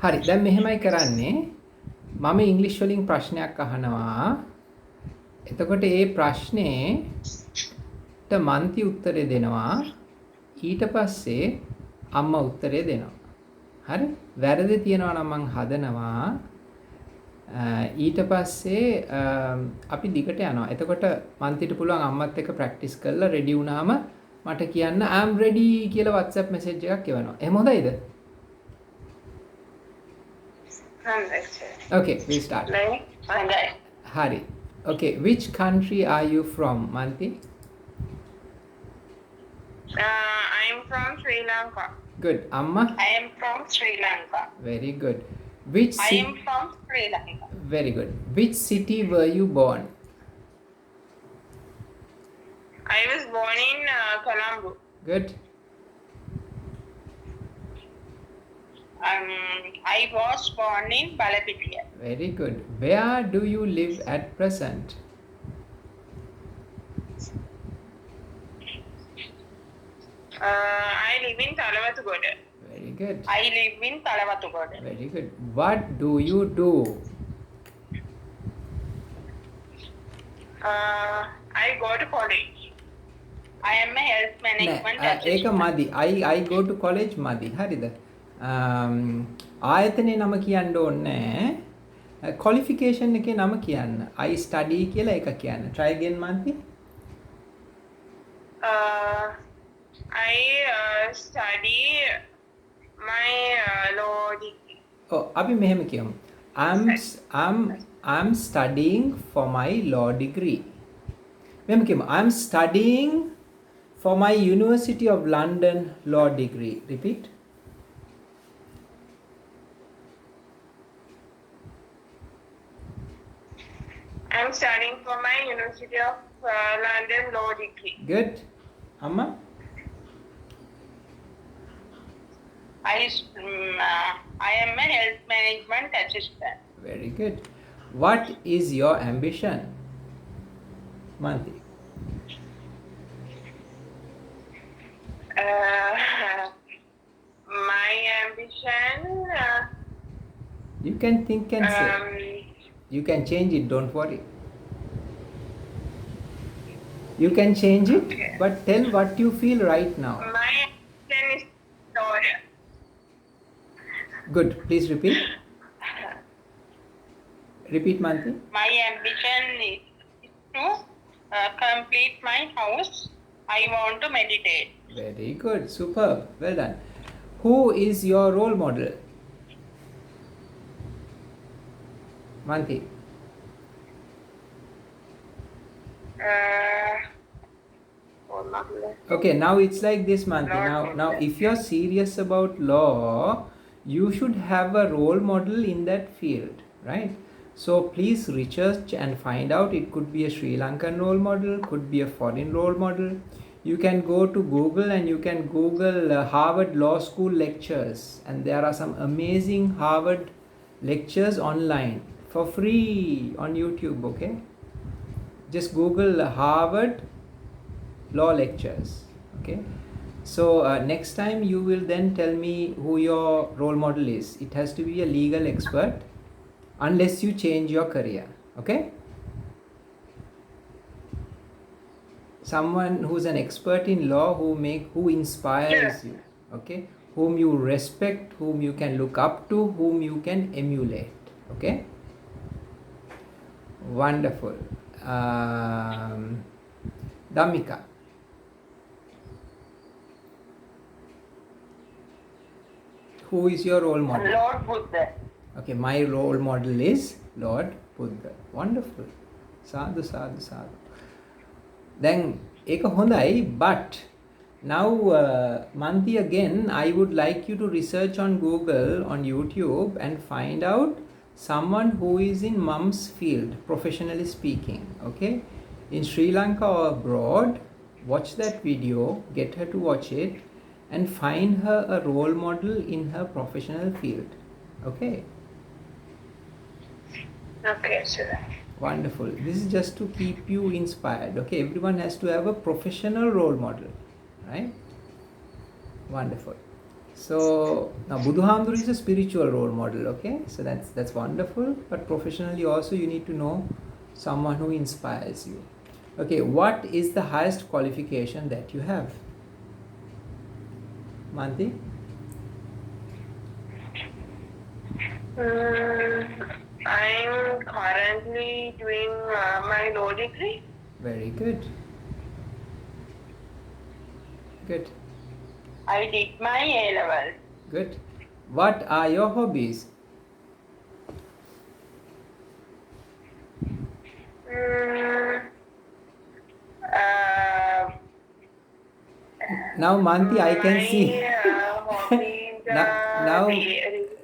හරි. දැන් මෙහෙමයි කරන්නේ. මම ඉංග්‍රීසි වලින් ප්‍රශ්නයක් අහනවා. එතකොට ඒ ප්‍රශ්නේට මන්ති උත්තරේ දෙනවා. ඊට පස්සේ අම්මා උත්තරේ දෙනවා. හරි? වැරදි තියෙනවා නම් මං හදනවා. ඊට පස්සේ අපි දිගට යනවා. එතකොට මන්තිට පුළුවන් අම්මත් එක්ක ප්‍රැක්ටිස් කරලා රෙඩි වුණාම මට කියන්න I'm ready කියලා WhatsApp message එකක් එවනවා. එහෙම හොඳයිද? Okay, we start. Hari. Okay, which country are you from, Manti? I'm from Sri Lanka. Good. Amma? I am from Sri Lanka. Very good. Which I am from Sri Lanka. Very good. Which city were you born? I was born in Colombo. Good. I was born in Balapitiya. Very good. Where do you live at present? I live in Talawatugoda. Very good. I live in Talawatugoda. Very good. What do you do? I go to college. I am a health management ඒක මදි. I go to college මදි. හරිද? ආයතනයේ නම කියන්න ඕනේ නැහැ. qualification එකේ නම කියන්න. I study කියලා එක කියන්න. Try again Manti. I study my law degree. Oh, අපි මෙහෙම කියමු. I'm studying for my law degree. මෙහෙම කියමු. I'm studying for my University of London law degree. Repeat. I'm studying for my University of London law degree. Good. Amma? I am a health management assistant. Very good. What is your ambition? Manti. My ambition. You can think and say. You can change it, don't worry. You can change it, but tell what you feel right now. My ambition is lawyer. Good. Please repeat. Repeat, Manti. My ambition is to complete my house. I want to meditate. Very good. Superb. Well done. Who is your role model? Manti. Okay, now it's like this, Manti. Now, if you're serious about law, you should have a role model in that field, right? So please research and find out. It could be a Sri Lankan role model, could be a foreign role model. You can go to Google and you can Google Harvard Law School lectures, and there are some amazing Harvard lectures online for free on YouTube. Okay, just Google Harvard law lectures. Okay, so next time you will then tell me who your role model is. It has to be a legal expert, unless you change your career. Okay, someone who's an expert in law, who inspires you. Okay, whom you respect, whom you can look up to, whom you can emulate. Okay, wonderful. Damika. Who is your role model? Lord Buddha. Okay, my role model is Lord Buddha. Wonderful. Sadhu, sadhu, sadhu. Then, eka hondai, but now, Manti, again, I would like you to research on Google, on YouTube, and find out someone who is in mum's field, professionally speaking. Okay, in Sri Lanka or abroad, watch that video, get her to watch it, and find her a role model in her professional field. Okay. Okay, sir. Wonderful. This is just to keep you inspired. Okay, everyone has to have a professional role model, right? Wonderful. So now Buddhahamdur is a spiritual role model, okay? So that's wonderful. But professionally also you need to know someone who inspires you. Okay, what is the highest qualification that you have? Manti? I'm currently doing my law degree. Very good. Good. I did my A level. Good. What are your hobbies? Now, Manti, I can see. Hobbies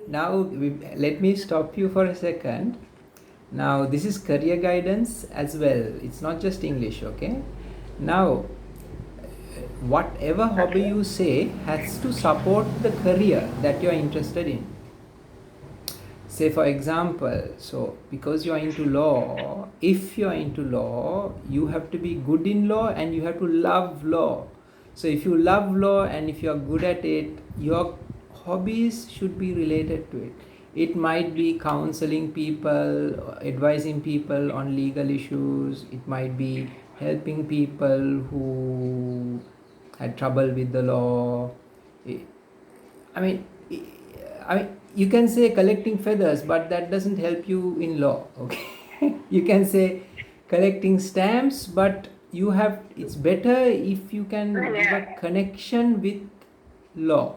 Now, let me stop you for a second. Now, this is career guidance as well. It's not just English, okay? Now, whatever hobby you say has to support the career that you are interested in. Say, for example, so because you are into law, if you are into law, you have to be good in law and you have to love law. So if you love law and if you are good at it, your hobbies should be related to it. It might be counseling people, advising people on legal issues. It might be helping people who had trouble with the law. I mean, you can say collecting feathers, but that doesn't help you in law, okay? You can say collecting stamps, but it's better if you can give a connection with law.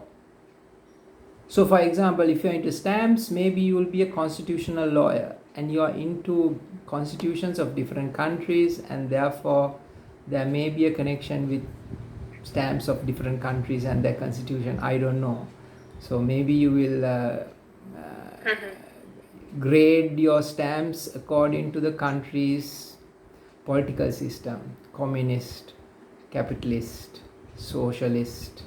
So for example, if you're into stamps, maybe you will be a constitutional lawyer and you are into constitutions of different countries, and therefore there may be a connection with stamps of different countries and their constitution. I don't know. So maybe you will grade your stamps according to the country's political system: communist, capitalist, socialist.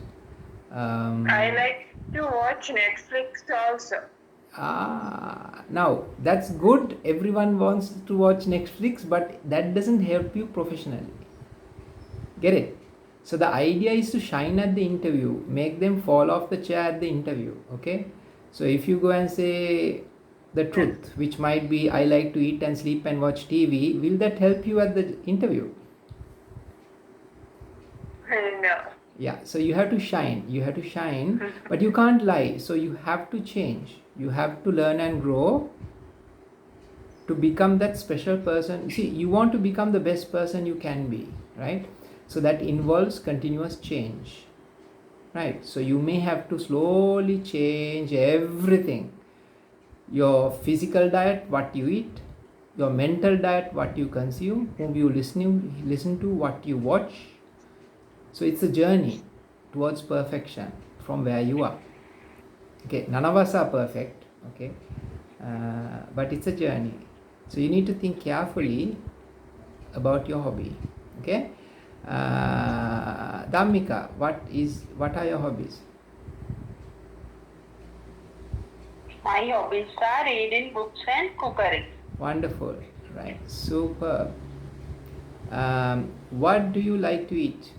I like to watch Netflix also. Now that's good. Everyone wants to watch Netflix, but that doesn't help you professionally. Get it? So the idea is to shine at the interview, make them fall off the chair at the interview, okay? So if you go and say the truth, which might be I like to eat and sleep and watch TV, will that help you at the interview? No. Yeah, so you have to shine, but you can't lie. So you have to change. You have to learn and grow to become that special person. See, you want to become the best person you can be, right? So that involves continuous change, right? So you may have to slowly change everything. Your physical diet, what you eat, your mental diet, what you consume, whom you listen to, what you watch. So it's a journey towards perfection from where you are. Okay, none of us are perfect, okay? But it's a journey. So you need to think carefully about your hobby, okay? Dhammika, what are your hobbies? My hobbies are reading books and cookery. Wonderful, right? Superb. What do you like to eat?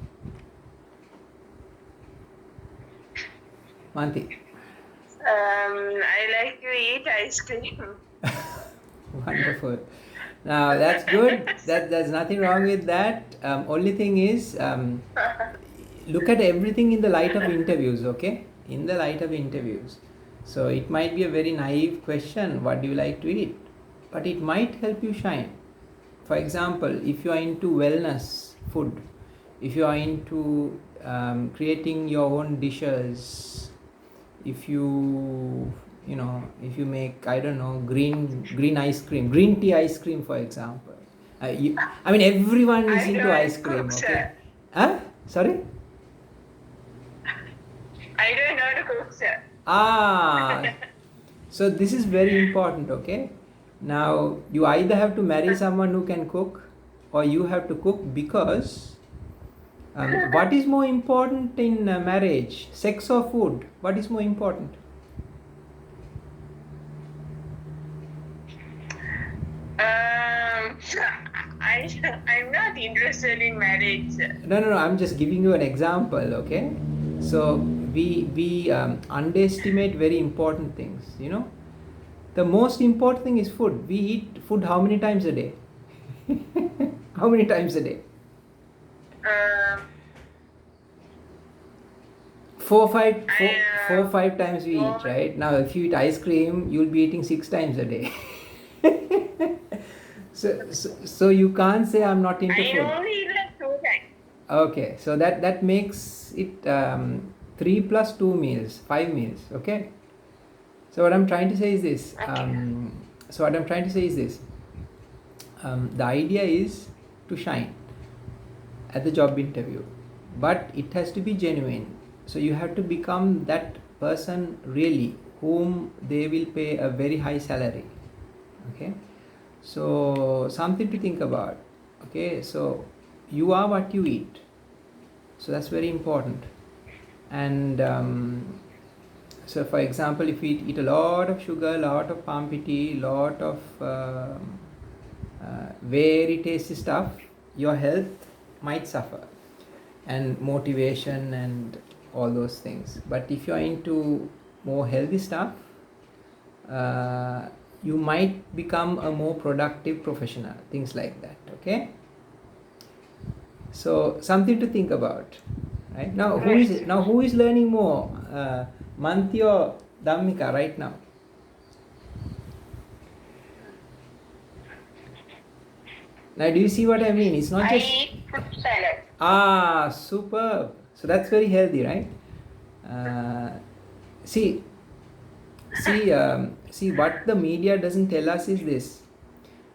Manti. I like to eat ice cream. Wonderful. Now that's good. There's nothing wrong with that. Only thing is, look at everything in the light of interviews, okay? In the light of interviews. So it might be a very naive question, what do you like to eat? But it might help you shine. For example, if you are into wellness food, if you are into creating your own dishes, if you make, I don't know, green ice cream, green tea ice cream, for example. Everyone is into ice cream, okay? Sorry? I don't know to cook, sir. So this is very important, okay? Now, you either have to marry someone who can cook, or you have to cook, because what is more important in marriage, sex or food? What is more important? I'm not interested in marriage. No, I'm just giving you an example, okay? So we underestimate very important things, you know. The most important thing is food. We eat food how many times a day? How many times a day? Um, Four, five, I, four, 5 times we eat, go- right? Now, if you eat ice cream, you'll be eating 6 times a day. So you can't say I'm not into I food. only eat like 2 times. Okay, so that makes it 3 plus 2 meals, 5 meals. Okay. So what I'm trying to say is this. The idea is to shine at the job interview, but it has to be genuine. So you have to become that person really whom they will pay a very high salary. Okay. So something to think about. Okay. So you are what you eat. So that's very important. And so for example, if we eat a lot of sugar, a lot of pumpy tea, lot of very tasty stuff, your health might suffer, and motivation and all those things. But if you're into more healthy stuff, you might become a more productive professional, things like that. Okay. So something to think about, right? Now who is learning more, Manti or Dhammika right now? Now do you see what I mean? It's not I just eat fruit salad. superb. So that's very healthy, right? See see what the media doesn't tell us is this: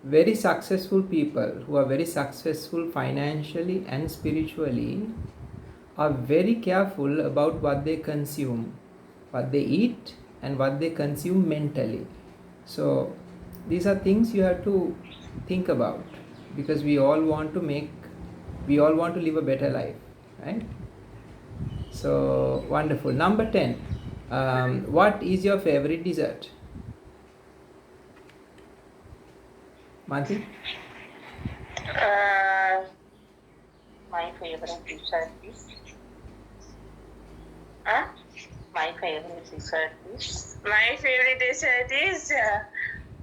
very successful people who are very successful financially and spiritually are very careful about what they consume, what they eat, and what they consume mentally. So these are things you have to think about, because we all want to live a better life, right? So wonderful. Number 10. What is your favorite dessert? Manti? My favorite dessert is. Huh? My favorite dessert is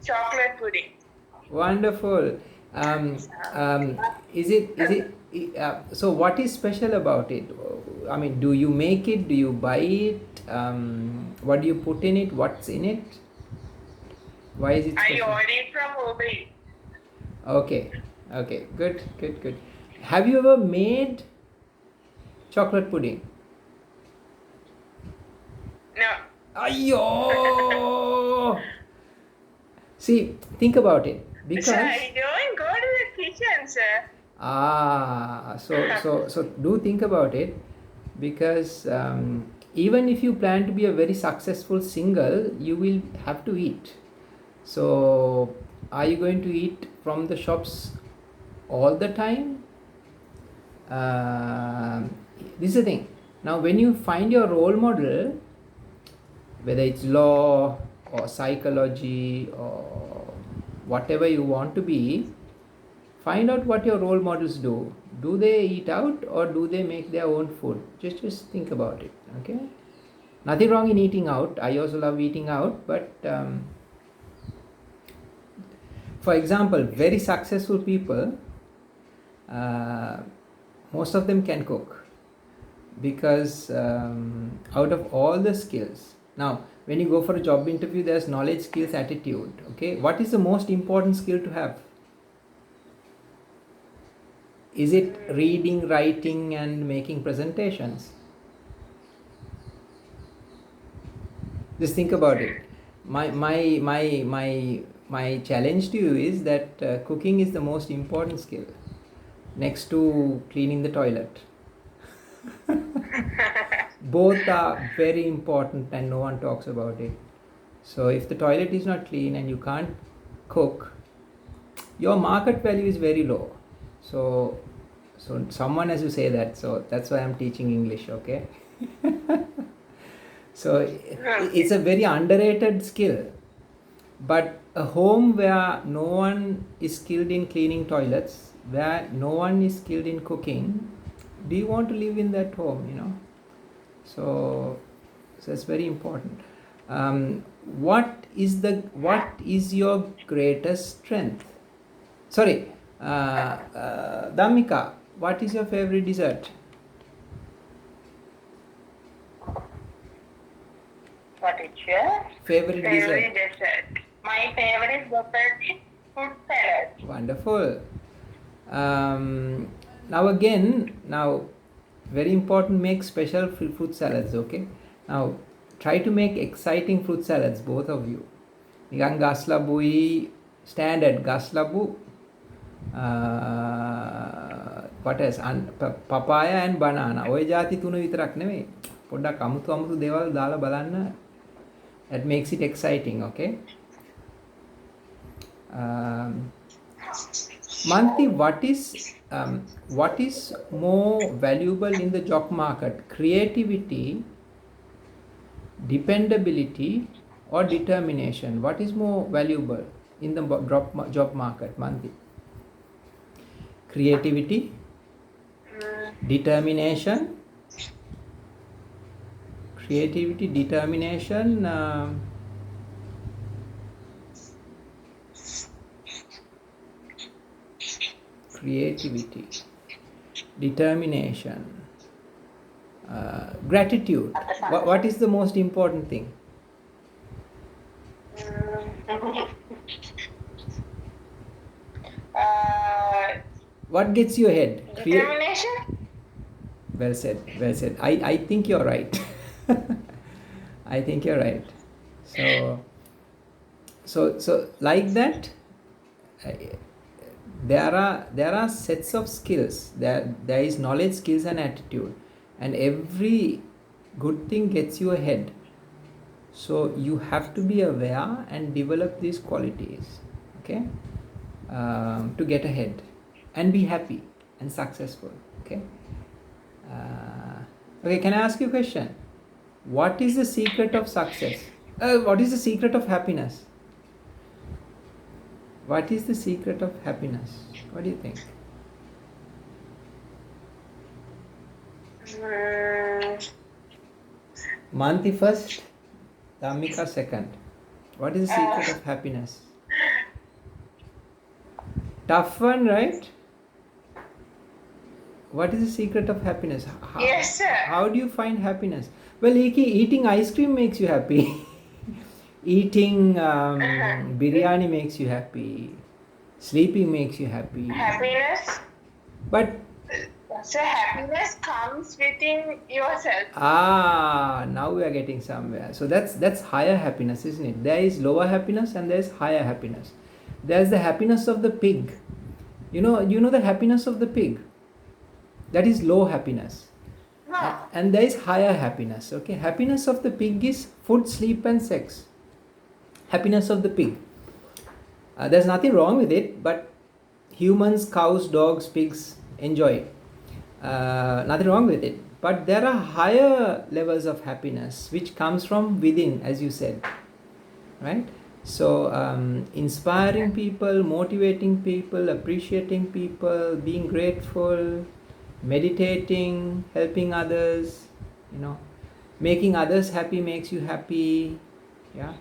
chocolate pudding. Wonderful. Is it so what is special about it? I mean, do you make it? Do you buy it? What do you put in it? What's in it? Why is it I special? ordered it from Uber Eats. Okay. Good. Have you ever made chocolate pudding? No. Ayyo! See, think about it. Because Sir, I don't go to the kitchen, sir. so do think about it, because even if you plan to be a very successful single, you will have to eat. So are you going to eat from the shops all the time? This is the thing. Now when you find your role model, whether it's law or psychology or whatever you want to be, find out what your role models do. Do they eat out or do they make their own food? Just think about it. Okay. Nothing wrong in eating out. I also love eating out, but for example, very successful people, most of them can cook, because out of all the skills, now when you go for a job interview, there's knowledge, skills, attitude. Okay, what is the most important skill to have? Is it reading, writing, and making presentations? Just think about it. My challenge to you is that cooking is the most important skill, next to cleaning the toilet. Both are very important and no one talks about it. So if the toilet is not clean and you can't cook, your market value is very low. So someone has to say that. So that's why I'm teaching English. Okay. So it's a very underrated skill. But a home where no one is skilled in cleaning toilets, where no one is skilled in cooking, do you want to live in that home? So it's very important. What is your greatest strength? Sorry, Damika, what is your favorite dessert? What is your Favorite favorite dessert? dessert? My favorite dessert is fruit salad. Wonderful. Now very important, make special fruit salads, okay? Now try to make exciting fruit salads, both of you. Nikan gas labui, standard gas labu, what else? Papaya and banana. ඔය જાති තුන විතරක් නෙමෙයි. පොඩ්ඩක් අමුතු අමුතු දේවල් දාලා බලන්න. That makes it exciting, okay? Manti, what is more valuable in the job market? Creativity, dependability, or determination? What is more valuable in the job market, Manti? Creativity, determination, creativity, determination, gratitude. What is the most important thing? What gets you ahead? Determination. Well said, well said. I think you're right. I think you're right. So like that, there are sets of skills. There is knowledge, skills, and attitude, and every good thing gets you ahead. So you have to be aware and develop these qualities, okay, to get ahead and be happy and successful, okay. Okay, can I ask you a question? What is the secret of success? What is the secret of happiness? What is the secret of happiness? What do you think? Manti first, Damika second. What is the secret of happiness? Tough one, right? What is the secret of happiness? Yes, sir. How do you find happiness? Well, eating ice cream makes you happy. Eating biryani makes you happy. Sleeping makes you happy. Happiness. But So happiness comes within yourself. now we are getting somewhere. So that's higher happiness, isn't it? There is lower happiness and there is higher happiness. There's the happiness of the pig. You know the happiness of the pig. That is low happiness. No. And there is higher happiness. Okay, happiness of the pig is food, sleep, and sex. Happiness of the pig. There's nothing wrong with it, but humans, cows, dogs, pigs enjoy it. Nothing wrong with it. But there are higher levels of happiness which comes from within, as you said, right? So inspiring people, motivating people, appreciating people, being grateful, meditating, helping others, making others happy makes you happy. Yeah.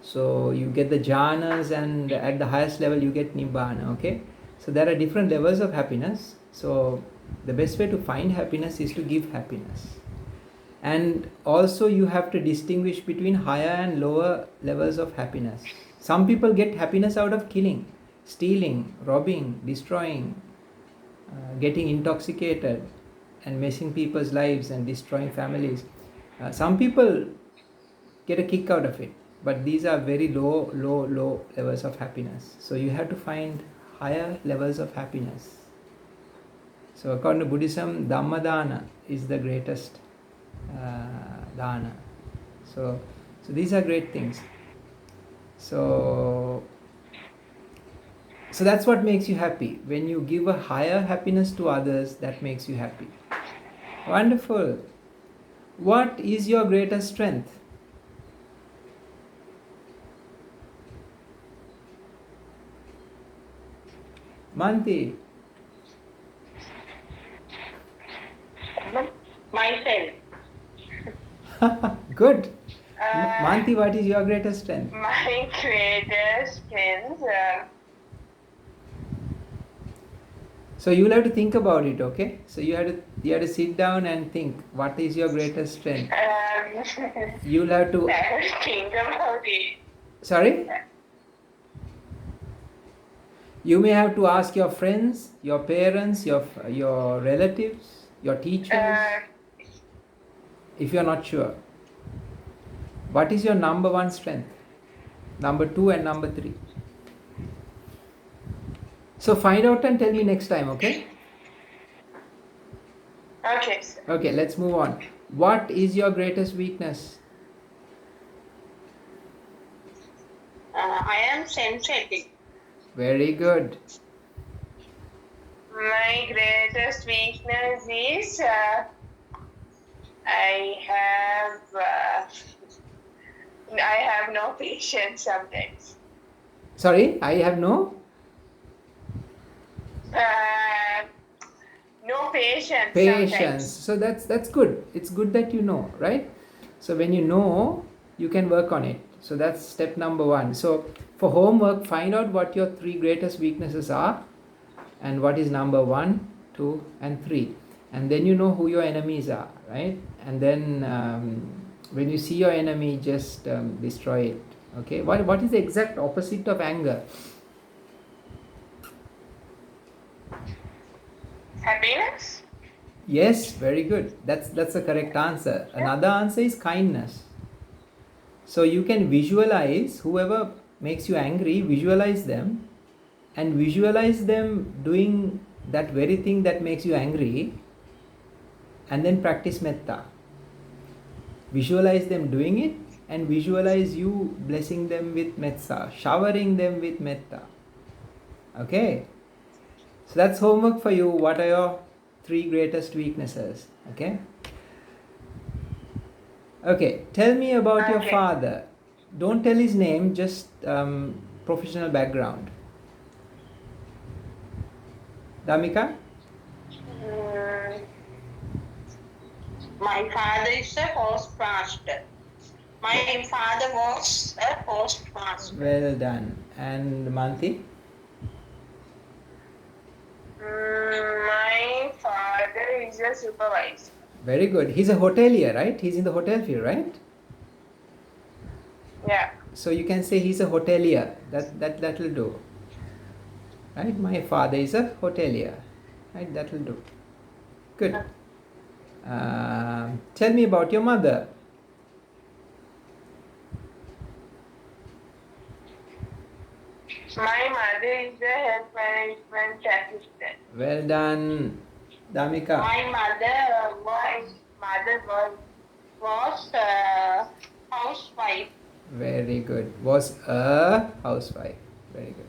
So you get the jhanas, and at the highest level you get nibbana. Okay. So there are different levels of happiness. So the best way to find happiness is to give happiness. And also you have to distinguish between higher and lower levels of happiness. Some people get happiness out of killing, stealing, robbing, destroying, getting intoxicated and messing people's lives and destroying families. Some people get a kick out of it, but these are very low levels of happiness. So you have to find higher levels of happiness. So according to Buddhism, Dhammadana is the greatest dana. So these are great things. So that's what makes you happy. When you give a higher happiness to others, that makes you happy. Wonderful. What is your greatest strength? Manti. Myself. Good. Uh, Manti, what is your greatest strength? My greatest strength. So you'll have to think about it, okay? So you have to sit down and think. What is your greatest strength? You'll have to. I have to think about it. Sorry. You may have to ask your friends, your parents, your relatives, your teachers, if you're not sure. What is your number one strength? Number two and number three. So find out and tell me next time, okay? Okay, sir. Okay, let's move on. What is your greatest weakness? I am sensitive. Very good. My greatest weakness is I have no patience sometimes. Sorry, I have no No patience patience. sometimes. So that's good. It's good that you know, right? So when you know, you can work on it. So that's step number one. So for homework, find out what your three greatest weaknesses are and what is number 1, 2 and 3, and then you know who your enemies are, right? And then when you see your enemy, just destroy it. Okay, what is the exact opposite of anger? Happiness? Yes, very good. That's the correct answer. Another answer is kindness. So you can visualize whoever makes you angry, visualize them and visualize them doing that very thing that makes you angry, and then practice metta. Visualize them doing it and visualize you blessing them with metta, showering them with metta. Okay, so that's homework for you. What are your three greatest weaknesses? Okay, tell me about your father. Don't tell his name, just professional background. Damika? My father is a postmaster. My father was a postmaster. Well done. And Manti? My father is a supervisor. Very good. He's a hotelier, right? He's in the hotel field, right? Yeah. So you can say he's a hotelier. That will do. Right? My father is a hotelier. Right? That will do. Good. Tell me about your mother. My mother is a health management assistant. Well done, Damika. My mother was a housewife. Very good. Was a housewife. Very good.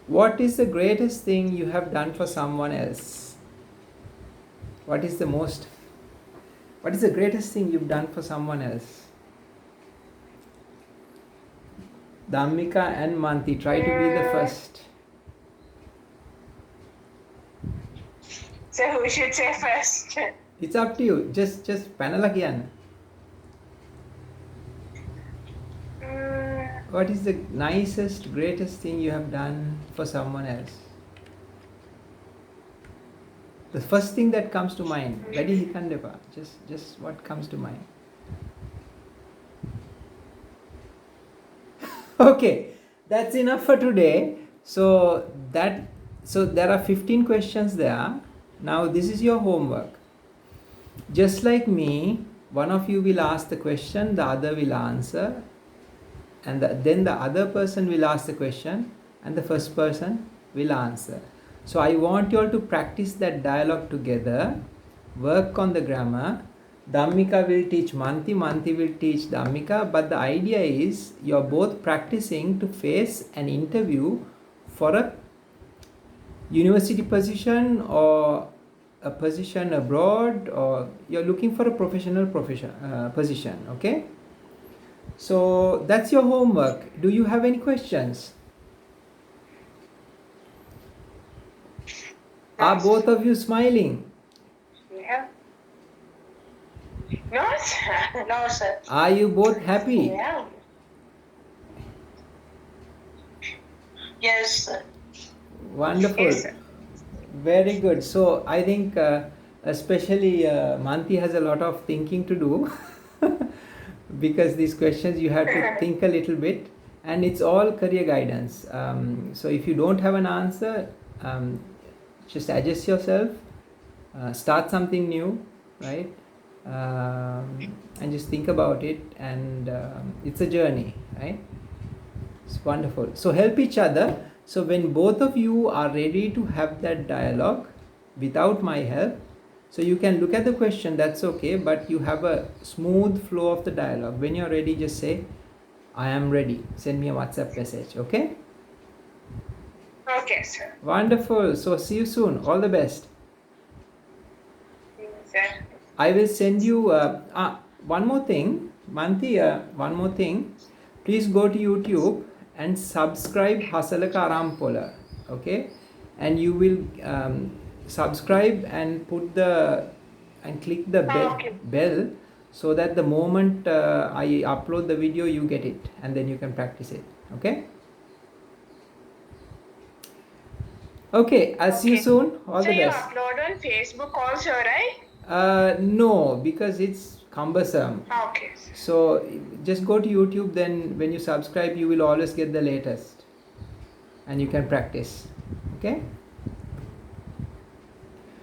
What is the greatest thing you have done for someone else? What is the greatest thing you've done for someone else? Dhammika and Manti, try to be the first. So who should say first? It's up to you. Just panel again. What is the nicest, greatest thing you have done for someone else? The first thing that comes to mind. Ready, Hikandepa? Just what comes to mind? Okay, that's enough for today. So there are 15 questions there. Now this is your homework. Just like me, one of you will ask the question, the other will answer, and then the other person will ask the question and the first person will answer. So I want you all to practice that dialogue together, work on the grammar. Dhammika will teach Manti, Manti will teach Dhammika, but the idea is you're both practicing to face an interview for a university position or a position abroad, or you're looking for a professional position. Okay, so that's your homework. Do you have any questions? Are both of you smiling? Yeah. No, sir. No, sir. Are you both happy? Yeah. Yes, sir. Wonderful. Yes, sir. Very good. So I think especially Manti has a lot of thinking to do because these questions you have to think a little bit, and it's all career guidance. So if you don't have an answer, just adjust yourself, start something new, right? And just think about it, and it's a journey, right? It's wonderful. So help each other. So when both of you are ready to have that dialogue without my help, so you can look at the question, that's okay, but you have a smooth flow of the dialogue. When you're ready, just say, I am ready. Send me a WhatsApp message, okay? Okay, sir. Wonderful. So see you soon. All the best. Yes, sir. I will send you one more thing, Manti, one more thing. Please go to YouTube and subscribe Hasalaka Arampola, okay? And you will subscribe and put the and click the Okay. bell so that the moment I upload the video, you get it, and then you can practice it, okay? Okay, I'll see you Okay. soon. All So the you best. upload on Facebook also, right? No, because it's cumbersome. Okay. So just go to YouTube, then when you subscribe, you will always get the latest and you can practice. Okay?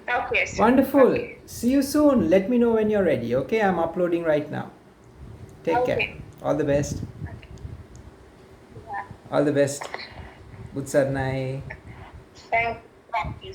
Okay, sir. Wonderful. Okay. See you soon. Let me know when you're ready. Okay? I'm uploading right now. Take care. Okay. All the best. Yeah. All the best. Good Sarnai. Thank you.